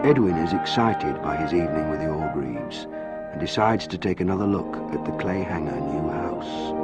Edwin is excited by his evening with the Orgreaves and decides to take another look at the Clayhanger new house.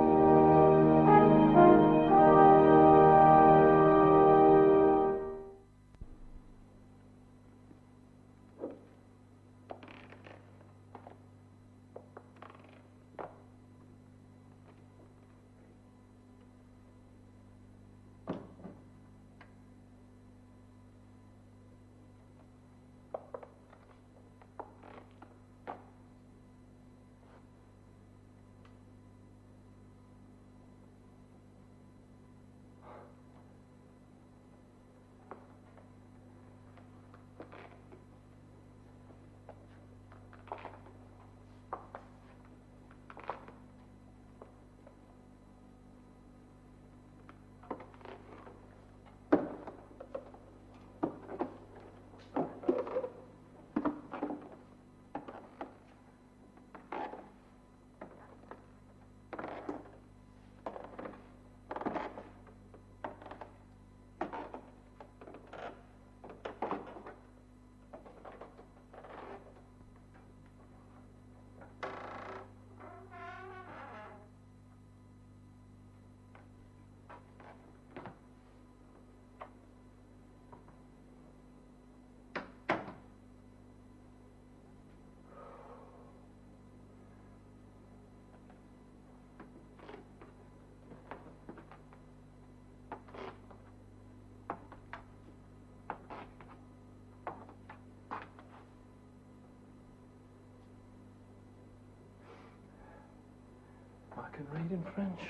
I can read in French.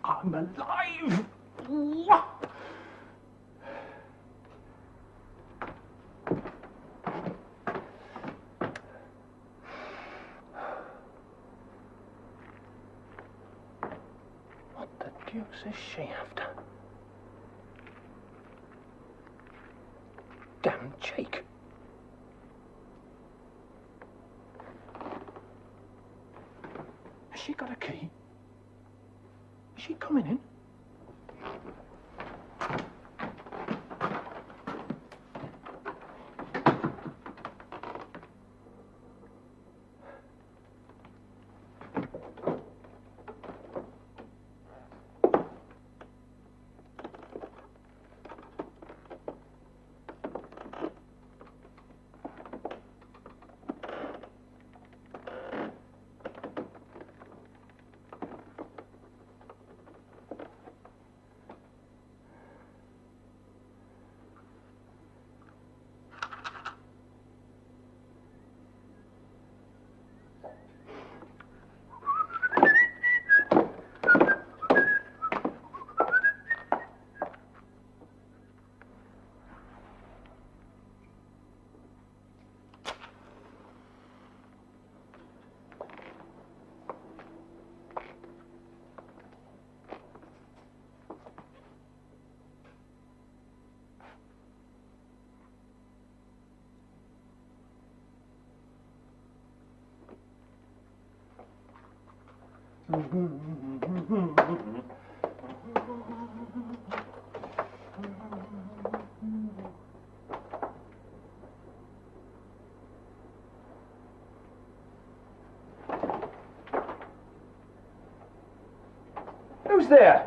I'm alive! What the deuce is she after? Damn Jake. Has she got a key? Is she coming in? Who's there?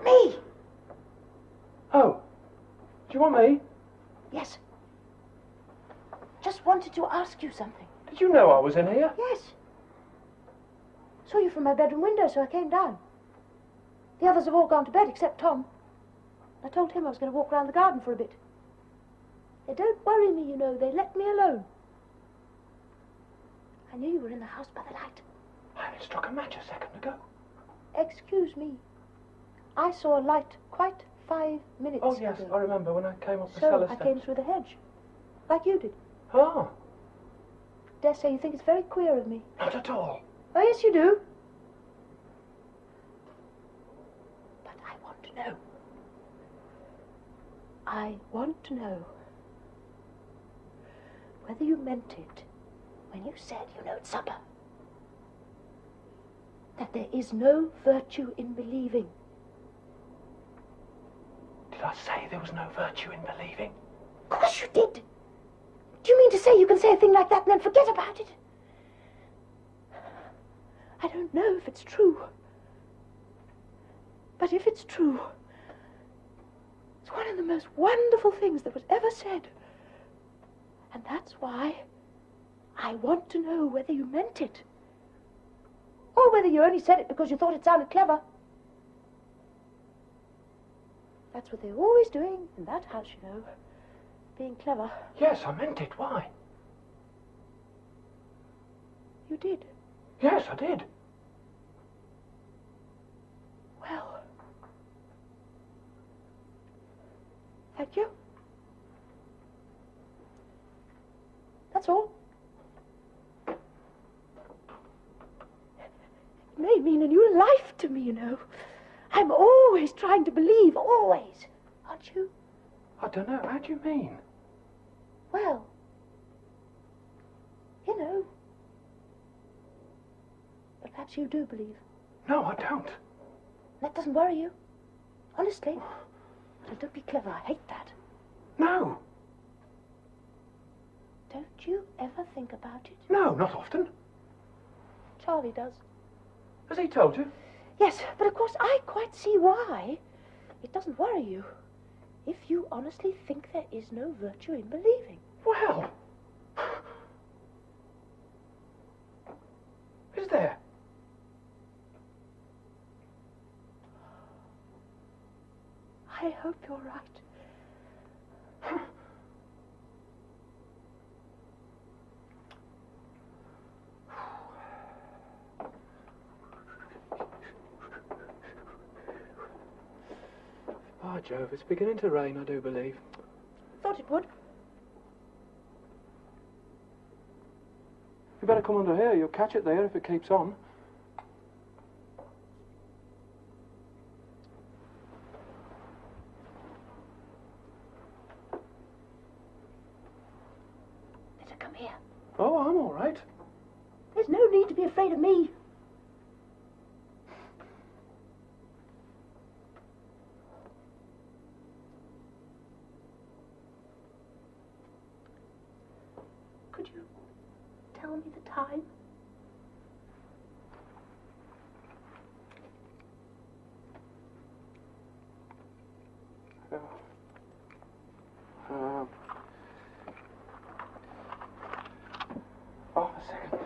Me! Oh, do you want me? Yes. Just wanted to ask you something. Did you know I was in here? Yes. Saw you from my bedroom window, so I came down. The others have all gone to bed except Tom. I told him I was going to walk around the garden for a bit. They don't worry me, you know. They let me alone. I knew you were in the house by the light. I had struck a match a second ago. Excuse me. I saw a light quite 5 minutes ago. Oh, yes, I remember when I came up the So cellar I steps. came through the hedge, like you did. Oh, Dare say you think it's very queer of me. not at all. Oh, yes, you do. But I want to know. I want to know whether you meant it when you said, you know, at supper, that there is no virtue in believing. Did I say there was no virtue in believing? Of course you did. Do you mean to say you can say a thing like that and then forget about it? I don't know if it's true. But if it's true, it's one of the most wonderful things that was ever said. And that's why I want to know whether you meant it. Or whether you only said it because you thought it sounded clever. That's what they're always doing in that house, you know. Being clever. Yes, I meant it. Why? You did. Yes, I did. Well. Thank you. That's all. It may mean a new life to me, you know. I'm always trying to believe, always. Aren't you? I don't know. How do you mean? Well, you know. But perhaps you do believe. No, I don't. That doesn't worry you. Honestly. But don't be clever. I hate that. No. Don't you ever think about it? No, not often. Charlie does. Has he told you? Yes, but of course I quite see why. It doesn't worry you. If you honestly think there is no virtue in believing. Well. Is there? I hope you're right. By Jove, it's beginning to rain, I do believe. Thought it would. You better come under here. You'll catch it there if it keeps on. Better come here. Oh, I'm all right. There's no need to be afraid of me. Could you tell me the time? Oh, a second.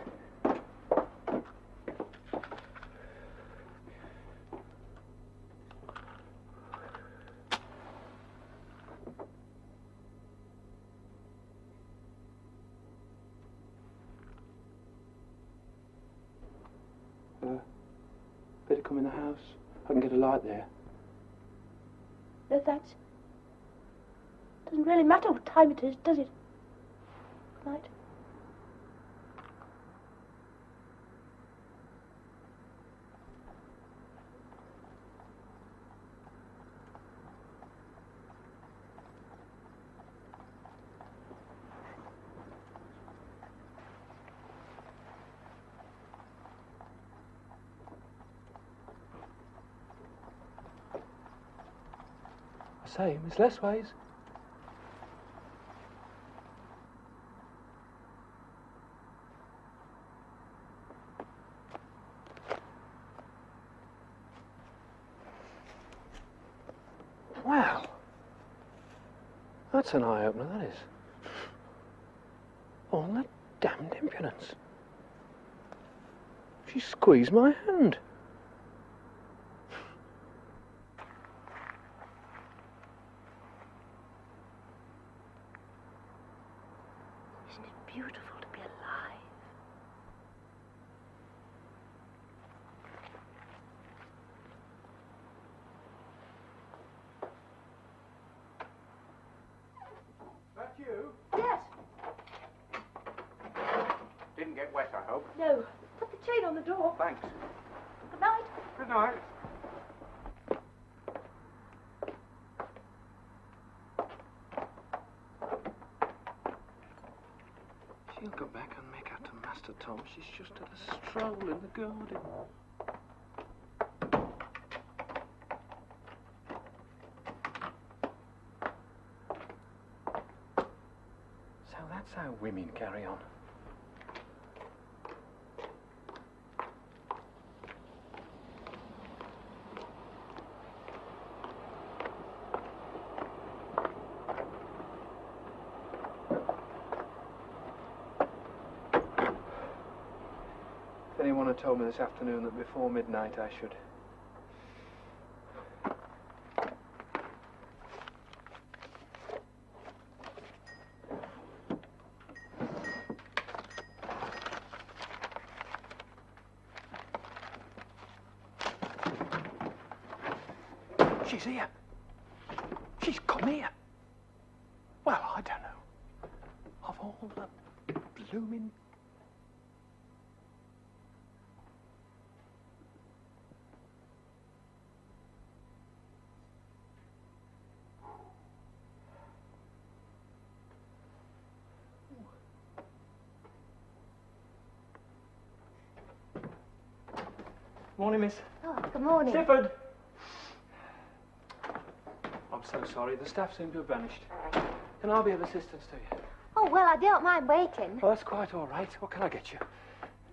Better come in the house. I can get a light there. No, thanks. Doesn't really matter what time it is, does it? Good night. I say, Miss Lessways. Well, that's an eye-opener, that is. All that damned impudence. She squeezed my hand. Isn't it beautiful to be alive? That you? Yes. Didn't get wet, I hope. No. Put the chain on the door. Thanks. Good night. Good night. She'll go back and make out to Master Tom. She's just had a stroll in the garden. women carry on. If anyone had told me this afternoon that before midnight I should... She's here. She's come here. Well, I don't know. Of all the blooming... Morning, miss. Oh, good morning. Clifford! I'm so sorry. The staff seem to have vanished. Can I be of assistance to you? Oh, well, I don't mind waiting. Oh, that's quite all right. What can I get you?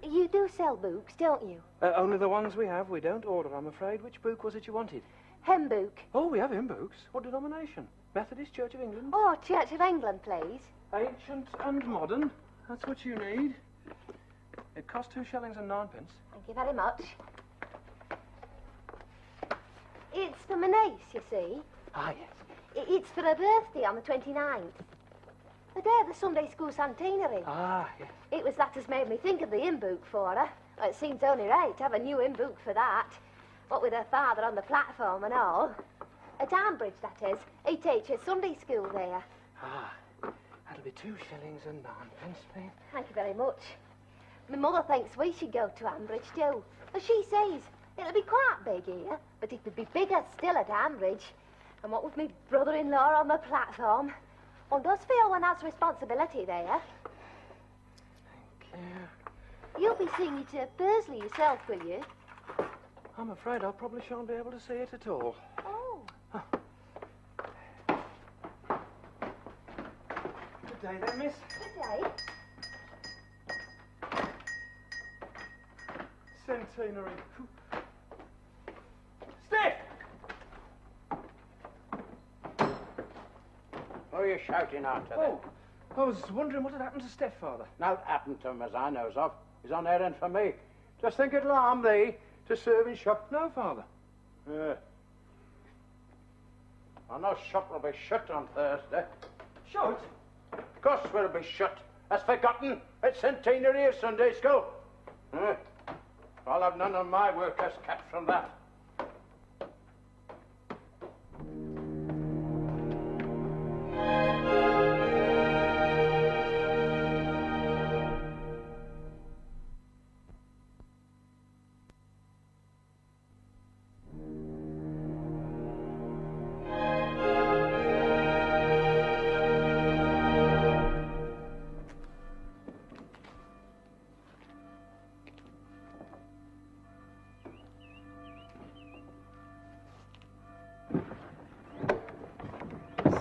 You do sell books, don't you? Only the ones we have. We don't order, I'm afraid. Which book was it you wanted? Hem book. Oh, we have hymn books. What denomination? Methodist Church of England? Oh, Church of England, please. Ancient and modern. That's what you need. It cost 2 shillings and 9 pence. Thank you very much. It's for my niece, you see. Ah, yes. It's for her birthday on the 29th. The day of the Sunday school centenary. Ah, yes. It was that has made me think of the hymn book for her. Well, it seems only right to have a new hymn book for that. What with her father on the platform and all. At Ambridge, that is. He teaches Sunday school there. Ah, that'll be 2 shillings and 9 pence, please. Thank you very much. My mother thinks we should go to Ambridge too. As she says, it'll be quite big here, but it would be bigger still at Ambridge. And what with me brother-in-law on the platform, one does feel one has responsibility there. Thank you. You'll be seeing it at Bursley yourself, will you? I'm afraid I probably shan't be able to see it at all. Oh. Good day then, miss. Good day. Centenary. Steph! Who are you shouting after then? Oh, I was wondering what had happened to Stepfather. Now, happened to him as I knows of. He's on errand for me. Just think it'll harm thee to serve in shop. No, Father. Yeah. I know shop will be shut on Thursday. Shut? Of course we'll be shut. As forgotten, it's Centenary of Sunday school. I'll have none of my workers kept from that.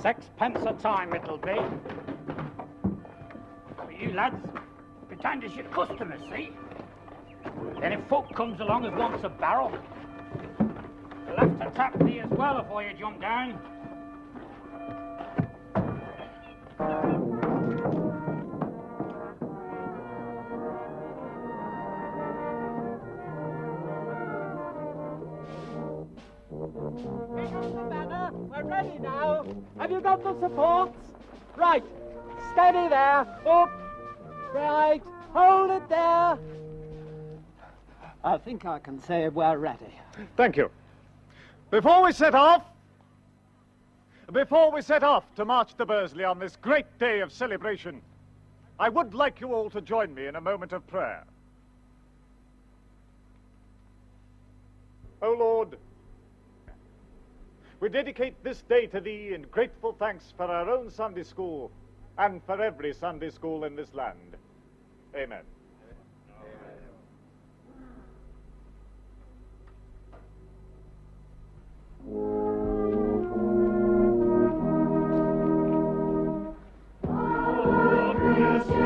Sixpence a time it'll be. But you lads, pretend as your customers, see? Then if folk comes along as wants a barrel, you'll have to tap thee as well before you jump down. Pick up the banner. We're ready now. Have you got the supports? Right. Steady there. Up. Right. Hold it there. I think I can say we're ready. Thank you. Before we set off to march to Bursley on this great day of celebration, I would like you all to join me in a moment of prayer. O Lord, we dedicate this day to Thee in grateful thanks for our own Sunday school and for every Sunday school in this land. Amen. Oh, yes.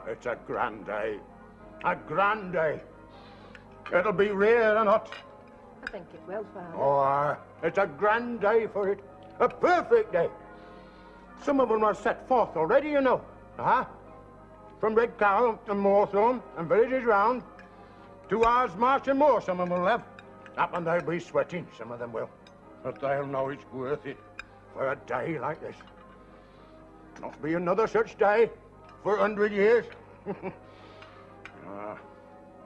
it's a grand day. A grand day. It'll be rare or not. I think it will, Father. Oh, it's a grand day for it. A perfect day. Some of them are set forth already, you know. From Red Cow and Moorthorne and villages round. 2 hours march and more some of them will have. Up and they'll be sweating, some of them will. But they'll know it's worth it for a day like this. Not be another such day for 100 years.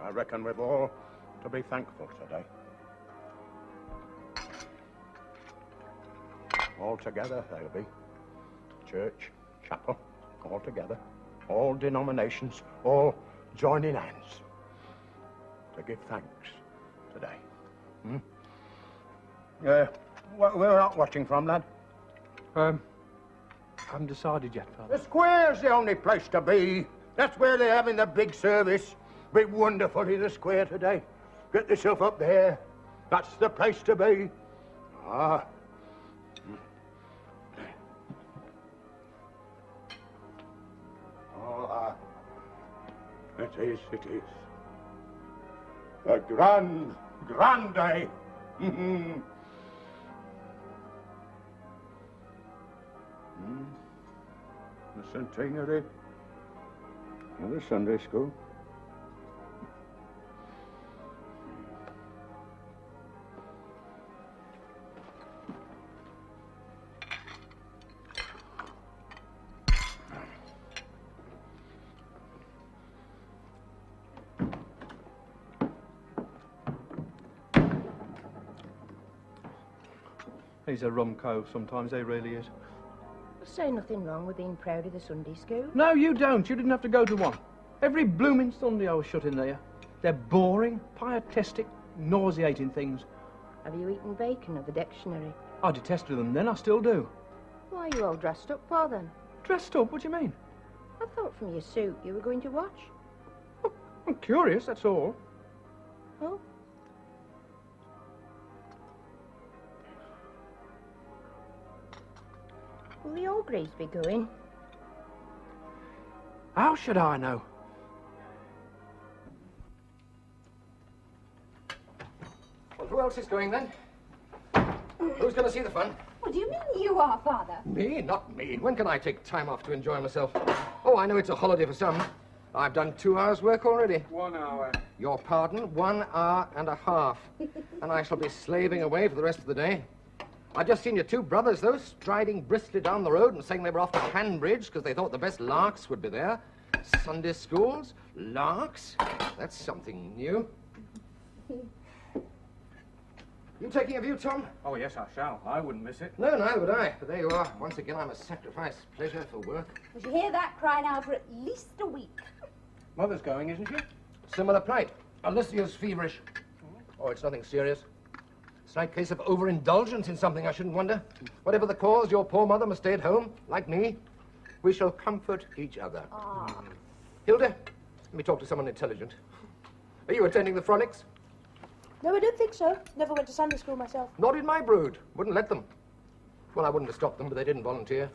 I reckon we've all to be thankful today. All together they'll be. Church, chapel, all together. All denominations, all joining hands to give thanks today. Where are you watching from, lad? Haven't decided yet, Father. The square's the only place to be. That's where they're having the big service. Be wonderful in the square today. Get yourself up there. That's the place to be. It is. A grand day. The Centenary and the Sunday school. He's a rum cove sometimes, he really is. Say nothing wrong with being proud of the Sunday school. No, you don't. You didn't have to go to one. Every blooming Sunday I was shut in there. They're boring, pietistic, nauseating things. Have you eaten bacon of the dictionary? I detested them then, I still do. Why are you all dressed up for then? Dressed up? What do you mean? I thought from your suit you were going to watch. Oh, I'm curious, that's all. Oh? Will the Ogreys be going? How should I know? Well, who else is going then? Who's going to see the fun? What do you mean you are, Father? Me? Not me. When can I take time off to enjoy myself? Oh, I know it's a holiday for some. I've done 2 hours' work already. 1 hour. Your pardon, 1 hour and a half. And I shall be slaving away for the rest of the day. I've just seen your 2 brothers, though, striding briskly down the road and saying they were off to Hanbridge because they thought the best larks would be there. Sunday schools? Larks? That's something new. You taking a view, Tom? Oh, yes, I shall. I wouldn't miss it. No, neither would I. But there you are. Once again, I must sacrifice pleasure for work. We should hear that cry now for at least a week. Mother's going, isn't she? Similar plight. Alicia's feverish. Oh, it's nothing serious. It's a slight case of overindulgence in something, I shouldn't wonder. Whatever the cause, your poor mother must stay at home, like me. We shall comfort each other. Hilda, let me talk to someone intelligent. Are you attending the frolics? No, I don't think so. Never went to Sunday school myself. Nor did my brood. Wouldn't let them. Well, I wouldn't have stopped them, but they didn't volunteer.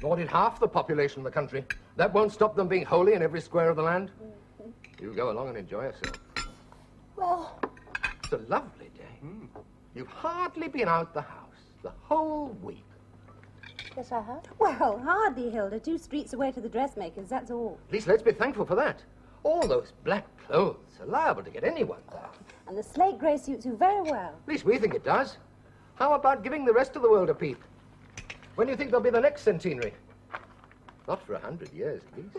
Nor did half the population of the country. That won't stop them being holy in every square of the land. You go along and enjoy yourself. Well, it's a lovely day. You've hardly been out the house the whole week. yes, I have. Well, hardly, Hilda. 2 streets away to the dressmaker's, that's all. At least let's be thankful for that. All those black clothes are liable to get anyone down. And the slate grey suits you very well. At least we think it does. How about giving the rest of the world a peep? When do you think there'll be the next centenary? Not for 100 years, at least.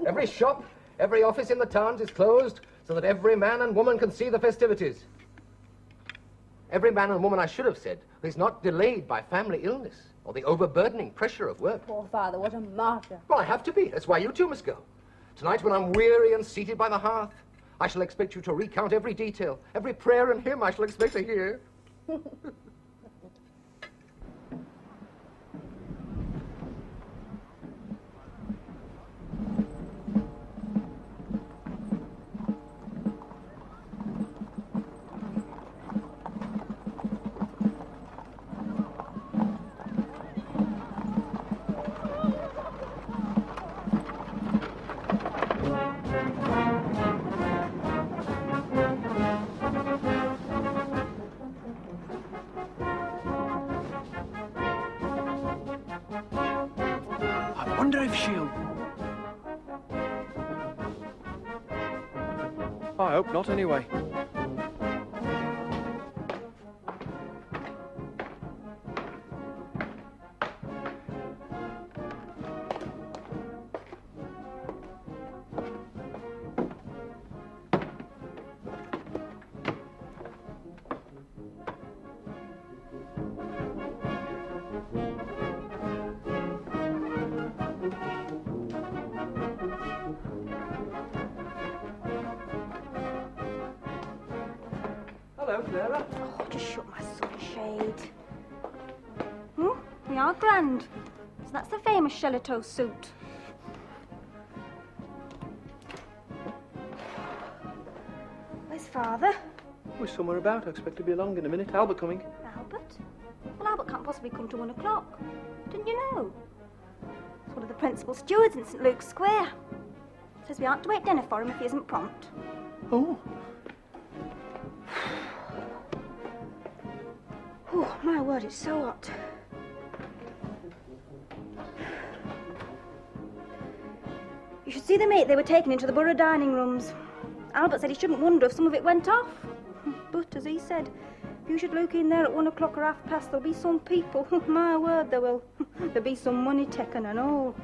Every shop, every office in the towns is closed so that every man and woman can see the festivities. Every man and woman, I should have said, who is not delayed by family illness or the overburdening pressure of work. Poor Father, what a martyr. Well, I have to be. That's why you two must go. Tonight, when I'm weary and seated by the hearth, I shall expect you to recount every detail, every prayer and hymn I shall expect to hear. wonder if she'll... I hope not, anyway. Hello, Clara. Oh, just shut my sunshade. Oh, we are grand. So that's the famous shell-toe suit. Where's Father? We're somewhere about. I expect to be along in a minute. Albert coming. Albert? Well, Albert can't possibly come to 1 o'clock. Didn't you know? He's one of the principal stewards in St. Luke's Square. Says we aren't to wait dinner for him if he isn't prompt. Oh. Oh, my word, it's so hot. You should see the mate they were taking into the borough dining rooms. Albert said he shouldn't wonder if some of it went off. But, as he said, if you should look in there at 1 o'clock or 1:30, there'll be some people. My word, there will. There'll be some money taken and all.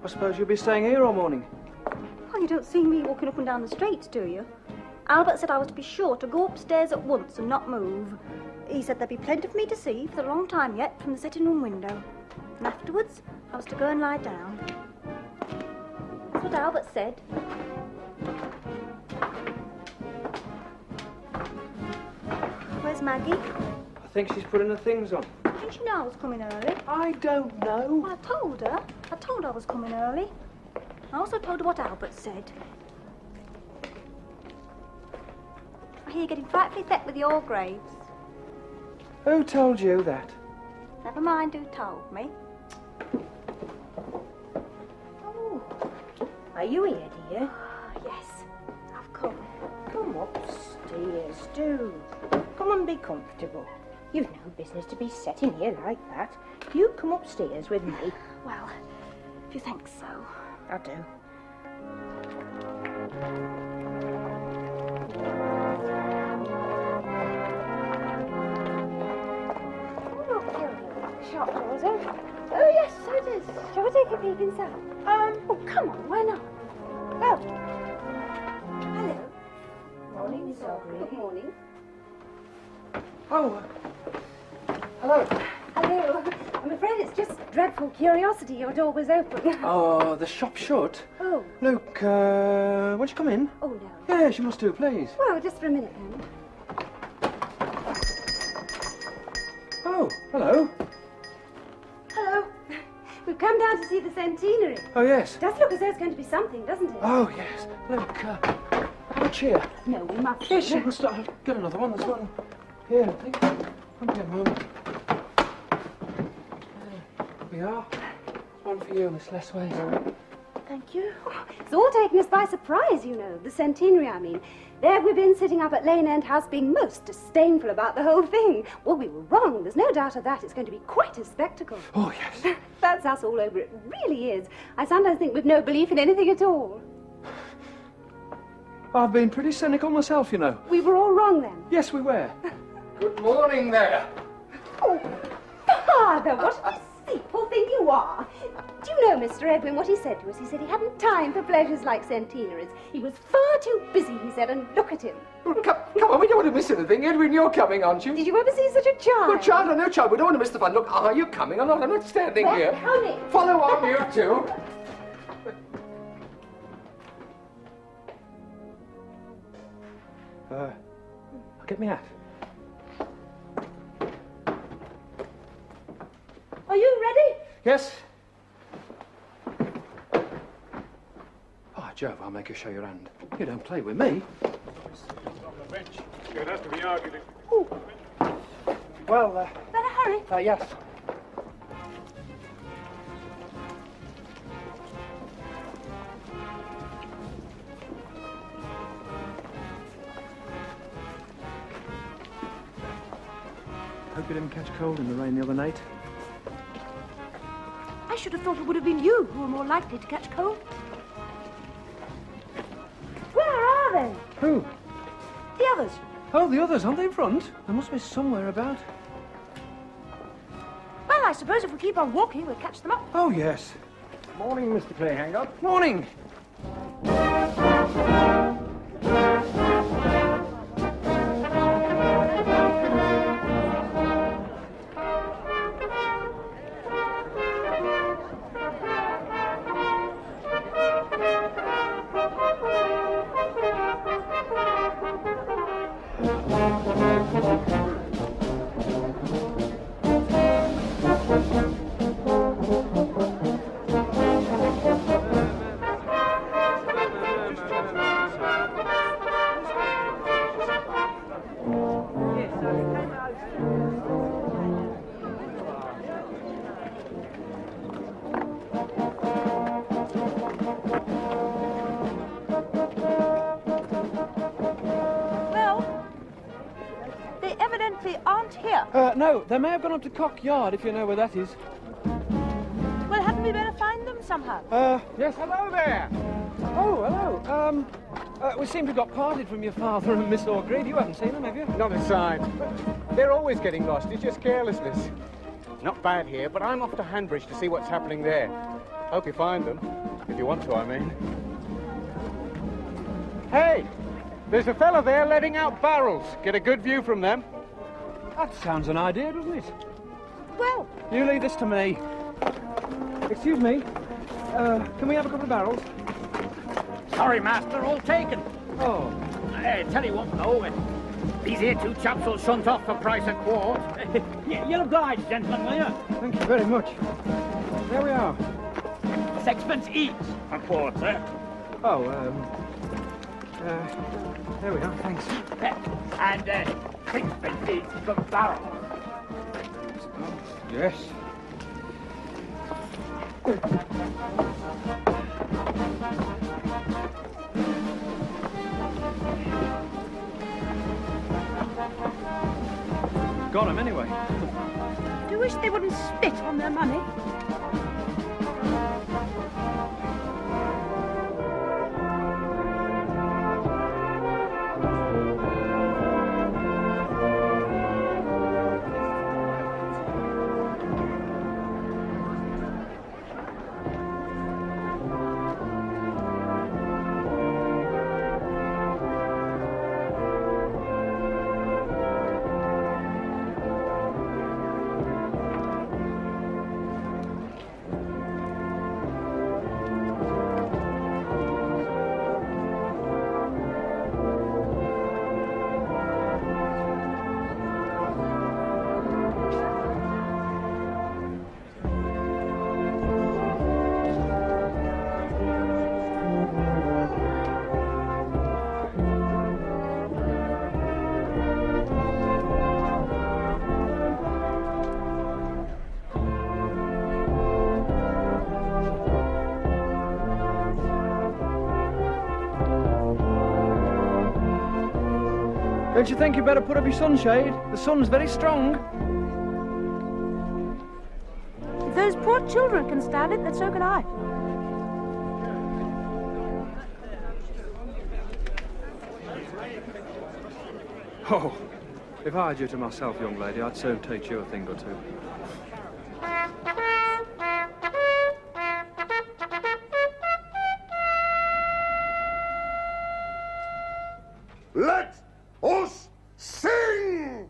I suppose you'll be staying here all morning. Well, you don't see me walking up and down the streets, do you? Albert said I was to be sure to go upstairs at once and not move. He said there'd be plenty for me to see for a long time yet from the sitting room window. And afterwards, I was to go and lie down. That's what Albert said. Where's Maggie? I think she's putting her things on. Didn't she know I was coming early? I don't know. Well, I told her. I told her I was coming early. I also told her what Albert said. I hear you're getting frightfully thick with your graves. Who told you that? Never mind who told me. Oh, Are you here, dear? yes, I've come. Come upstairs, do. Come and be comfortable. You've no business to be sitting here like that. You come upstairs with me. Well, if you think so. I do. Shop doors open. Oh, yes, so it is. Shall we take a peep inside? Oh, come on, why not? Oh. Hello. Morning, Miss Aubrey. Good morning. Oh, hello. Hello. I'm afraid it's just dreadful curiosity your door was open. Oh, the shop's shut. Oh. Luke, won't you come in? Oh, no. Yes, you must do, please. Well, just for a minute then. Oh, hello. Hello. We've come down to see the Centenary. Oh, yes. It does look as though it's going to be something, doesn't it? Oh, yes. Luke, have a cheer. No, we must. Yes, you must. I'll get another one. There's one here, I think. Come here, Mum. Here we are. One for you, Miss Lessways. Thank you. It's all taken us by surprise, you know. The Centenary, I mean. There we've been sitting up at Lane End House being most disdainful about the whole thing. Well, we were wrong. There's no doubt of that. It's going to be quite a spectacle. Oh, yes. That's us all over. It really is. I sometimes think we've no belief in anything at all. I've been pretty cynical myself, you know. We were all wrong then. Yes, we were. Good morning there. Oh, Father, what a deceitful thing you are. Do you know, Mr. Edwin, what he said to us? He said he hadn't time for pleasures like centenaries. He was far too busy, he said, and look at him. Well, come on, we don't want to miss anything. Edwin, you're coming, aren't you? Did you ever see such a child? Well, child or no child, we don't want to miss the fun. Look, are you coming or not? I'm not standing They're here. coming. Follow on, you two. I'll get me hat. Are you ready? Yes? Oh, Jove, I'll make you show your hand. You don't play with me. On the bench. It has to be argued. Well, Better hurry. yes. Hope you didn't catch cold in the rain the other night. I should have thought it would have been you who were more likely to catch cold. Where are they? Who? The others. Oh, the others, aren't they in front? There must be somewhere about. Well, I suppose if we keep on walking, we'll catch them up. Oh, yes. Morning, Mr. Clayhanger. Morning. Well, they evidently aren't here. No, they may have gone up to Cock Yard, if you know where that is. Well, hadn't we better find them somehow? Yes, hello there. Oh, hello. We seem to have got parted from your father and Miss Orgreave. You haven't seen them, have you? Not a sign. They're always getting lost. It's just carelessness. Not bad here, but I'm off to Hanbridge to see what's happening there. Hope you find them. If you want to, I mean. Hey! There's a fellow there letting out barrels. Get a good view from them. That sounds an idea, doesn't it? Well, You leave this to me. Excuse me. Can we have a couple of barrels? Sorry, master, all taken. Oh. Tell you what, though, these here two chaps will shunt off for price a quart. You'll oblige, gentlemen, will you? Thank you very much. There we are. Sixpence each a quart, sir. Oh, there we are, thanks. And sixpence each per barrel. Yes. Got him anyway. do you wish they wouldn't spit on their money? Don't you think you better put up your sunshade? The sun's very strong. If those poor children can stand it, then so can I. Oh, if I had you to myself, young lady, I'd soon teach you a thing or two. Let us sing!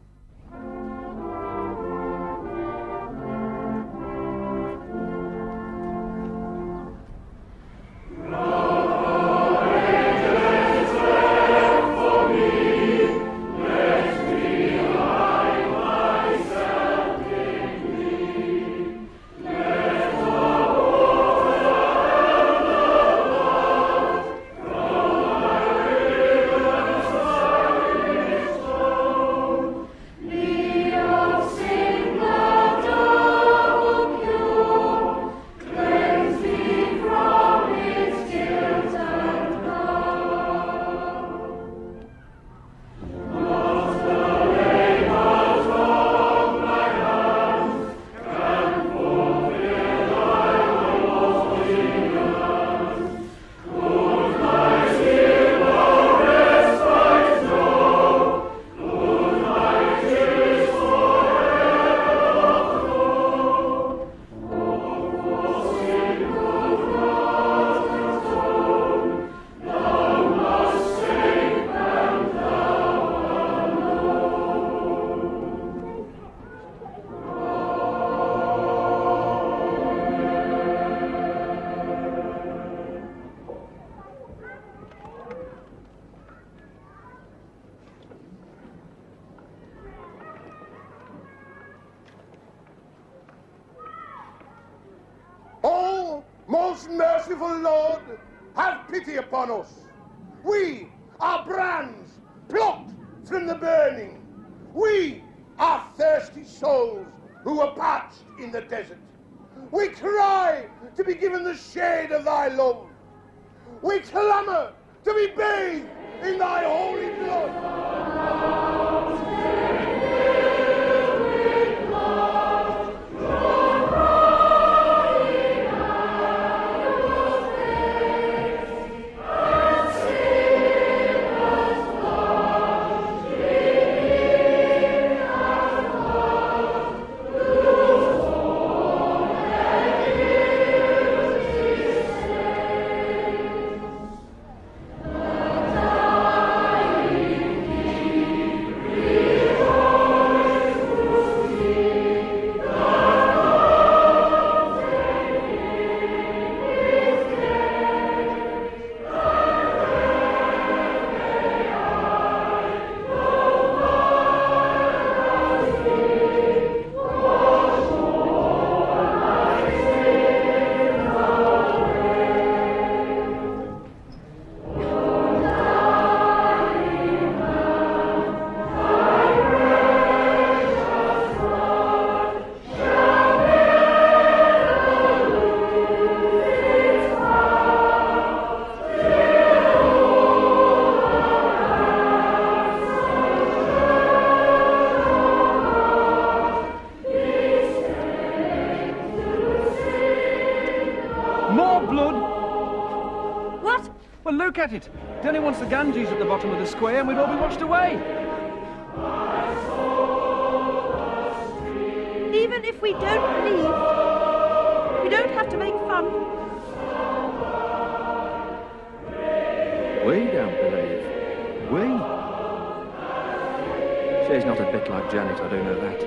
Most merciful Lord, have pity upon us. We are brands plucked from the burning. We are thirsty souls who were parched in the desert. We cry to be given the shade of thy love. We clamour to be bathed in thy holy blood. More blood? What? Well, look at it. It only wants the Ganges at the bottom of the square and we'd all be washed away. Even if we don't leave, we don't have to make fun. We don't believe. We? She's not a bit like Janet, I do know that.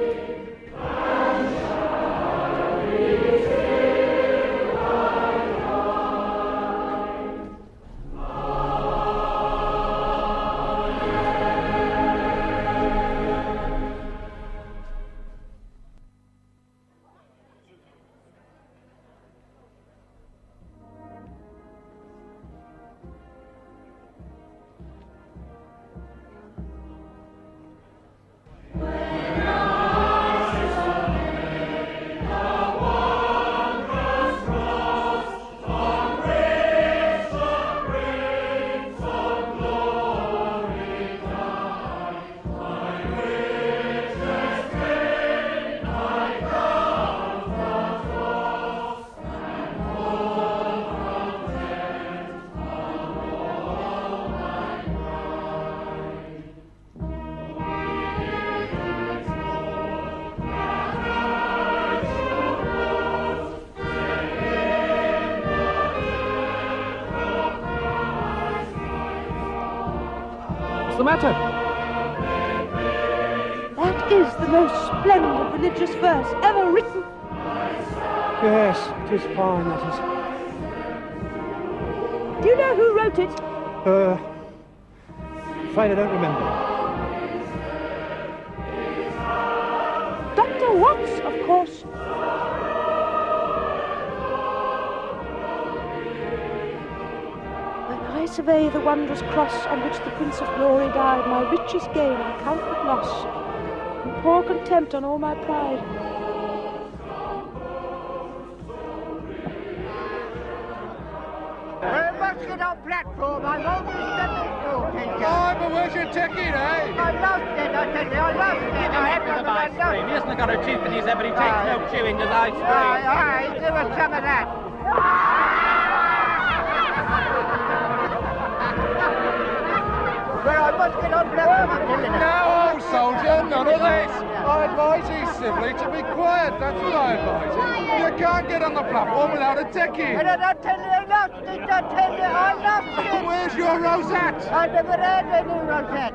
What's the matter? That is the most splendid religious verse ever written. Yes, it is fine, that Do you know who wrote it? is. Afraid I don't remember. Dr. Watts, of course. When I survey the wondrous cross on which the Prince of Glory died, my richest gain I count but loss, and pour contempt on all my pride. We're busted on platform. I'm over the Sunday school teacher. Oh, but where's your ticket, eh? I lost it, I tell you, I lost it. Give him head with the ice cream. He hasn't got a tooth in his head, but he takes no chewing, does ice cream. Aye, give us some of that. Well, I must get on platform. No, old soldier, none of this. I advise you civilly to be quiet, that's what I advise you. You can't get on the platform without a ticket. And I tell you, I lost it, I tell you, I lost it. Where's your rosette? I never had any rosette.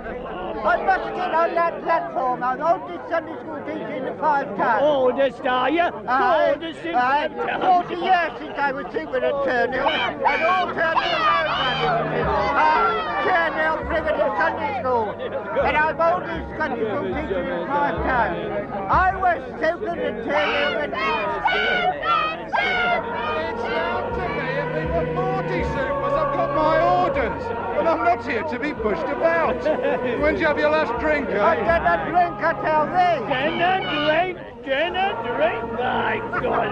I must get on that platform. I'm oldest Sunday school teacher in the 5 towns. Oldest, are you? Oldest in Aye, 40 years since I was singing at Turnhill, and all Turnhill Road Turnhill Primitive Sunday School. And I'm oldest Sunday school teacher in 5 towns. I was so good at Turnhill and down to me and be the 40 supers. I've got my orders. And I'm not here to be pushed about. When'd you have your last drink, eh? I didn't drink, I tell thee. Didn't drink, my God.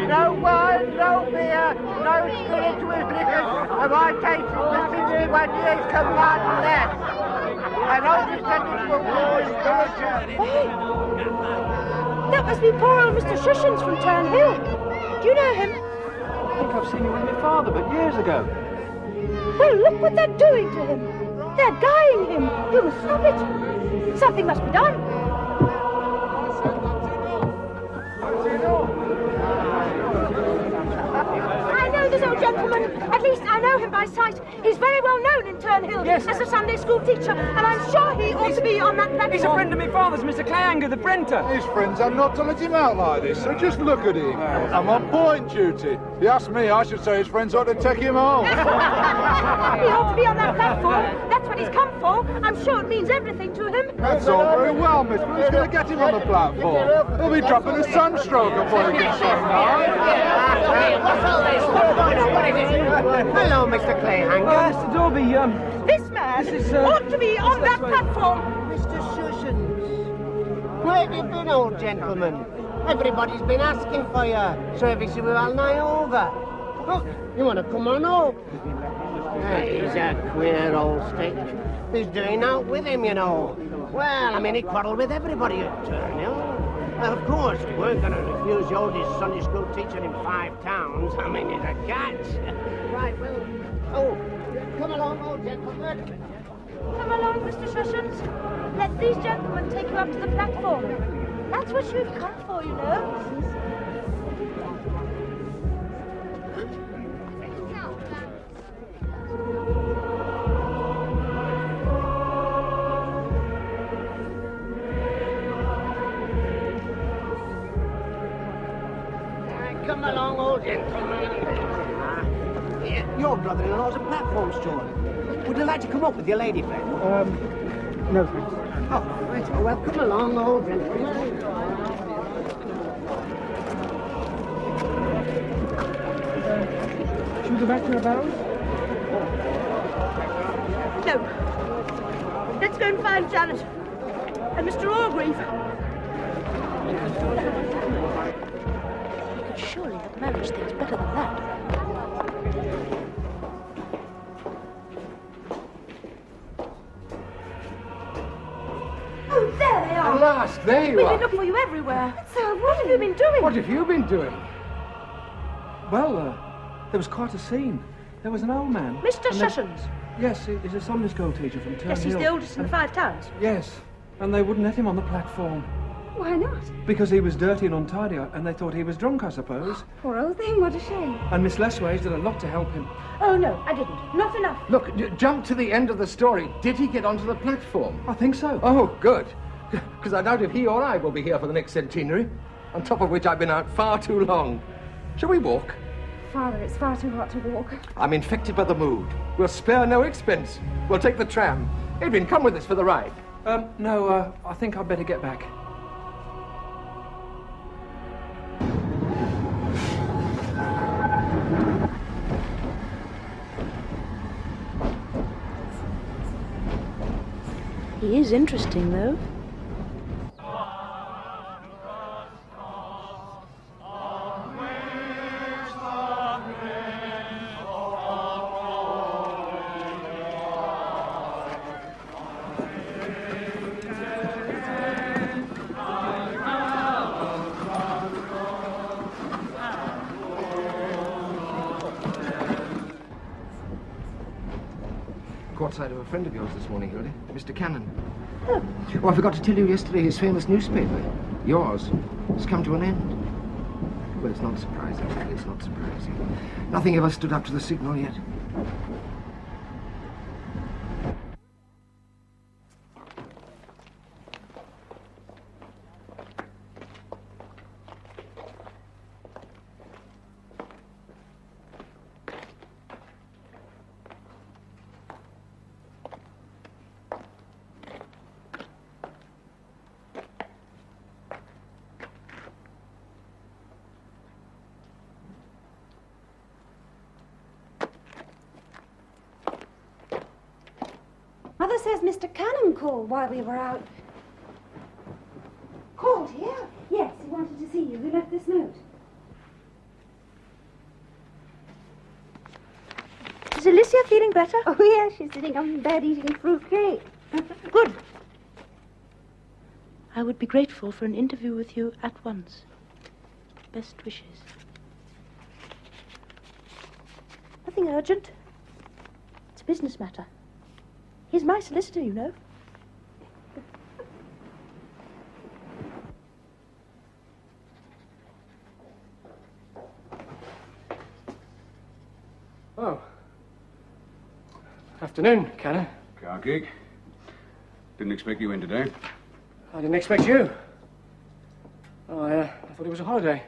No wine, no beer, no spirituous liquors. Have I tasted for 61 years combined less? And only sentence for war is spiritual. Hey! That must be poor old Mr. Shushins from Turnhill. Do you know him? I think I've seen you with my father, but years ago. Well, look what they're doing to him. They're guying him. You must stop it. Something must be done. I know this old gentleman. At least I know him by sight. He's very well known in Turnhill as a Sunday school teacher, and I'm sure he ought to be on that platform. He's a friend of my father's, Mr. Clayhanger, the printer. His friends are not to let him out like this, so just look at him. I'm on point duty. If you ask me, I should say his friends ought to take him home. He ought to be on that platform. That's what he's come for. I'm sure it means everything to him. That's all very well, miss, but who's going to get him on the platform? He'll be dropping a sunstroke before he gets on Hello, Mr. Clayhanger. Mr. Dorby, This man ought to be on that platform. Mr. Shushins. Where have you been, old gentleman? Everybody's been asking for you. Service you well nigh over. Look, you want to come on up? He's a queer old stick. Who's doing out with him, you know? Well, I mean, he quarrelled with everybody at Turnhill. Of course, we weren't going to refuse the oldest Sunday school teacher in 5 towns. I mean, he's a catch. Right, well, oh, come along, old gentleman. Come along, Mr. Shushins. Let these gentlemen take you up to the platform. That's what you've come for, you know. Come along, old gentleman. Your brother-in-law's a platform steward. Would you like to come up with your lady friend? No, thanks. Oh, right. Oh, well, come along, old gentleman. Should we go back to our barrels? No. Let's go and find Janet. And Mr. Orgreave. You could surely have managed things better than that. Oh, there they are. At last, there you We've are. been looking for you everywhere. So, what have you been doing? What have you been doing? Well, there was quite a scene. There was an old man. Mr. and then- Shushins. Yes, he's a Sunday school teacher from Turnhill. Yes, he's the oldest in the 5 towns. Yes, and they wouldn't let him on the platform. Why not? Because he was dirty and untidy, and they thought he was drunk, I suppose. Poor old thing, what a shame. And Miss Lesways did a lot to help him. Oh, no, I didn't. Not enough. Look, jump to the end of the story. Did he get onto the platform? I think so. Oh, good. Because I doubt if he or I will be here for the next centenary. On top of which I've been out far too long. Shall we walk? Father, it's far too hot to walk. I'm infected by the mood. We'll spare no expense. We'll take the tram. Adrian, come with us for the ride. No, I think I'd better get back. He is interesting, though. Caught sight of a friend of yours this morning, Hildy. Mr. Cannon. Oh, I forgot to tell you yesterday his famous newspaper, yours, has come to an end. Well, it's not surprising, really. It's not surprising. Nothing ever stood up to the signal yet. Mother says Mr. Cannon called while we were out. Called here? Yes, he wanted to see you. He left this note. Is Alicia feeling better? Oh, yes, she's sitting on the bed eating fruit cake. Good. I would be grateful for an interview with you at once. Best wishes. Nothing urgent. It's a business matter. He's my solicitor, you know. Oh. Afternoon, Cannon. Car geek. Didn't expect you in today. I didn't expect you. Oh, I thought it was a holiday.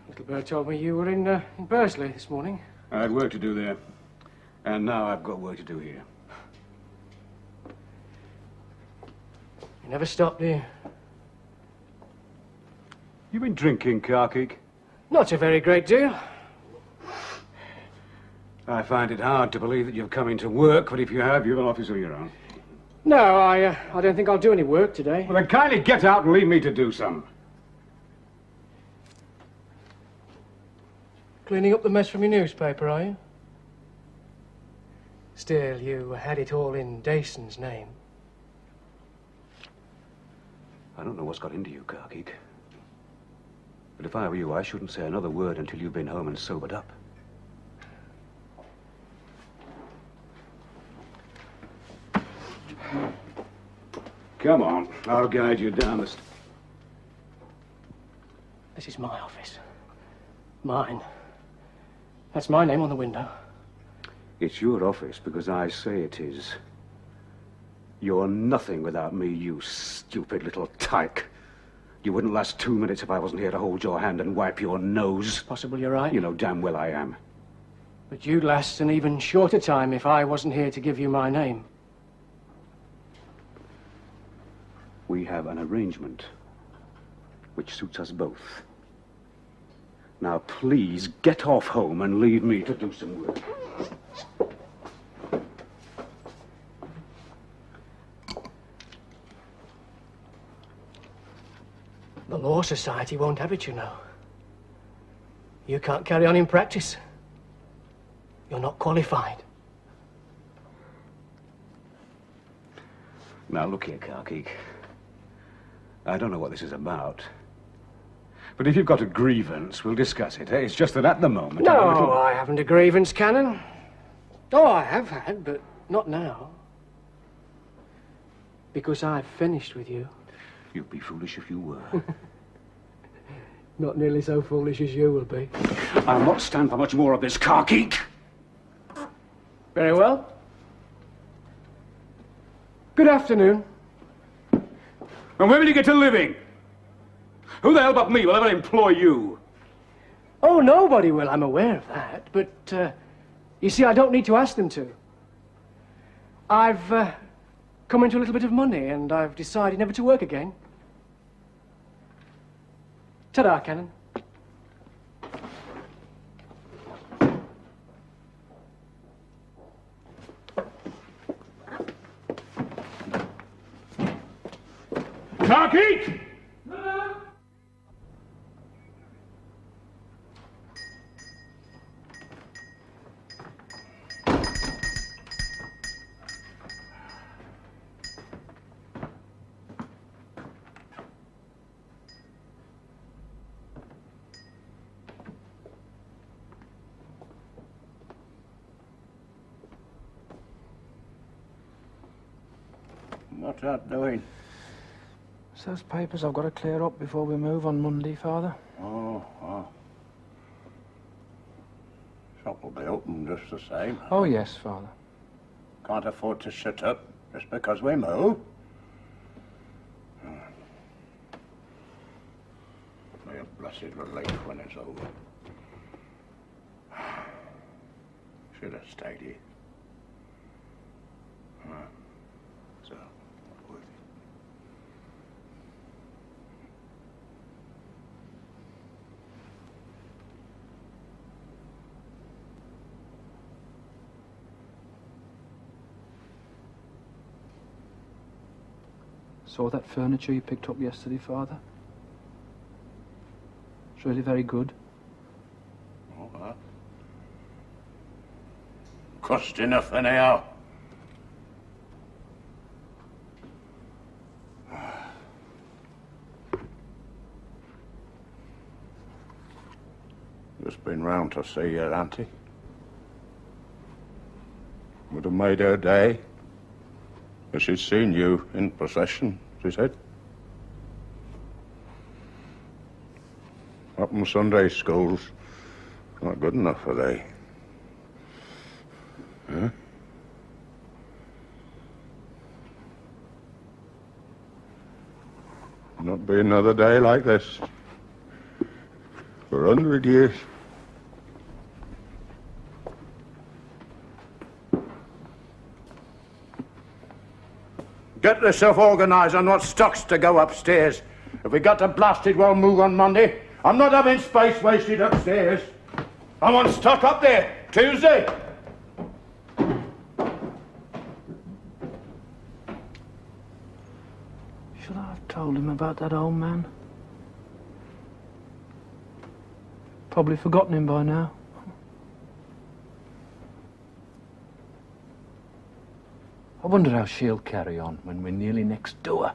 Little bird told me you were in Bursley this morning. I had work to do there. And now I've got work to do here. You never stop, do you? You been drinking, car geek? Not a very great deal. I find it hard to believe that you've come into work, but if you have, you've an office of your own. No, I don't think I'll do any work today. Well, then kindly get out and leave me to do some. Cleaning up the mess from your newspaper, are you? Still, you had it all in Dayson's name. I don't know what's got into you, car geek. But if I were you, I shouldn't say another word until you've been home and sobered up. Come on, I'll guide you down the This is my office. Mine. That's my name on the window. It's your office because I say it is. You're nothing without me, you stupid little tyke. You wouldn't last 2 minutes if I wasn't here to hold your hand and wipe your nose. Possible you're right. You know damn well I am. But you'd last an even shorter time if I wasn't here to give you my name. We have an arrangement which suits us both. Now, please, get off home and leave me to do some work. The Law Society won't have it, you know. You can't carry on in practice. You're not qualified. Now, look here, Karkeek. I don't know what this is about. But if you've got a grievance, we'll discuss it. Eh? It's just that at the moment... No, I haven't a grievance, Cannon. Oh, I have had, but not now. Because I've finished with you. You'd be foolish if you were. Not nearly so foolish as you will be. I'll not stand for much more of this, Karkeek. Very well. Good afternoon. And where will you get to living? Who the hell but me will ever employ you? Oh, nobody will, I'm aware of that. But, you see, I don't need to ask them to. I've come into a little bit of money, and I've decided never to work again. Ta-da, Cannon. Karkeek! What's that doing? It's those papers I've got to clear up before we move on Monday, Father. Oh. Shop will be open just the same. Oh, yes, Father. Can't afford to shut up just because we move. Be a blessed relief when it's over. Should have stayed here. So, not worth it. Saw that furniture you picked up yesterday, Father? It's really very good. Oh, cost enough anyhow. Just been round to see your auntie. Would have made her day if she'd seen you in procession, she said. Up in Sunday schools, not good enough for they. Huh? Not be another day like this for 100 years. Get yourself organised on what stocks to go upstairs. If we got to blasted well move on Monday, I'm not having space wasted upstairs. I want stock up there, Tuesday. Should I have told him about that old man? Probably forgotten him by now. I wonder how she'll carry on when we're nearly next door.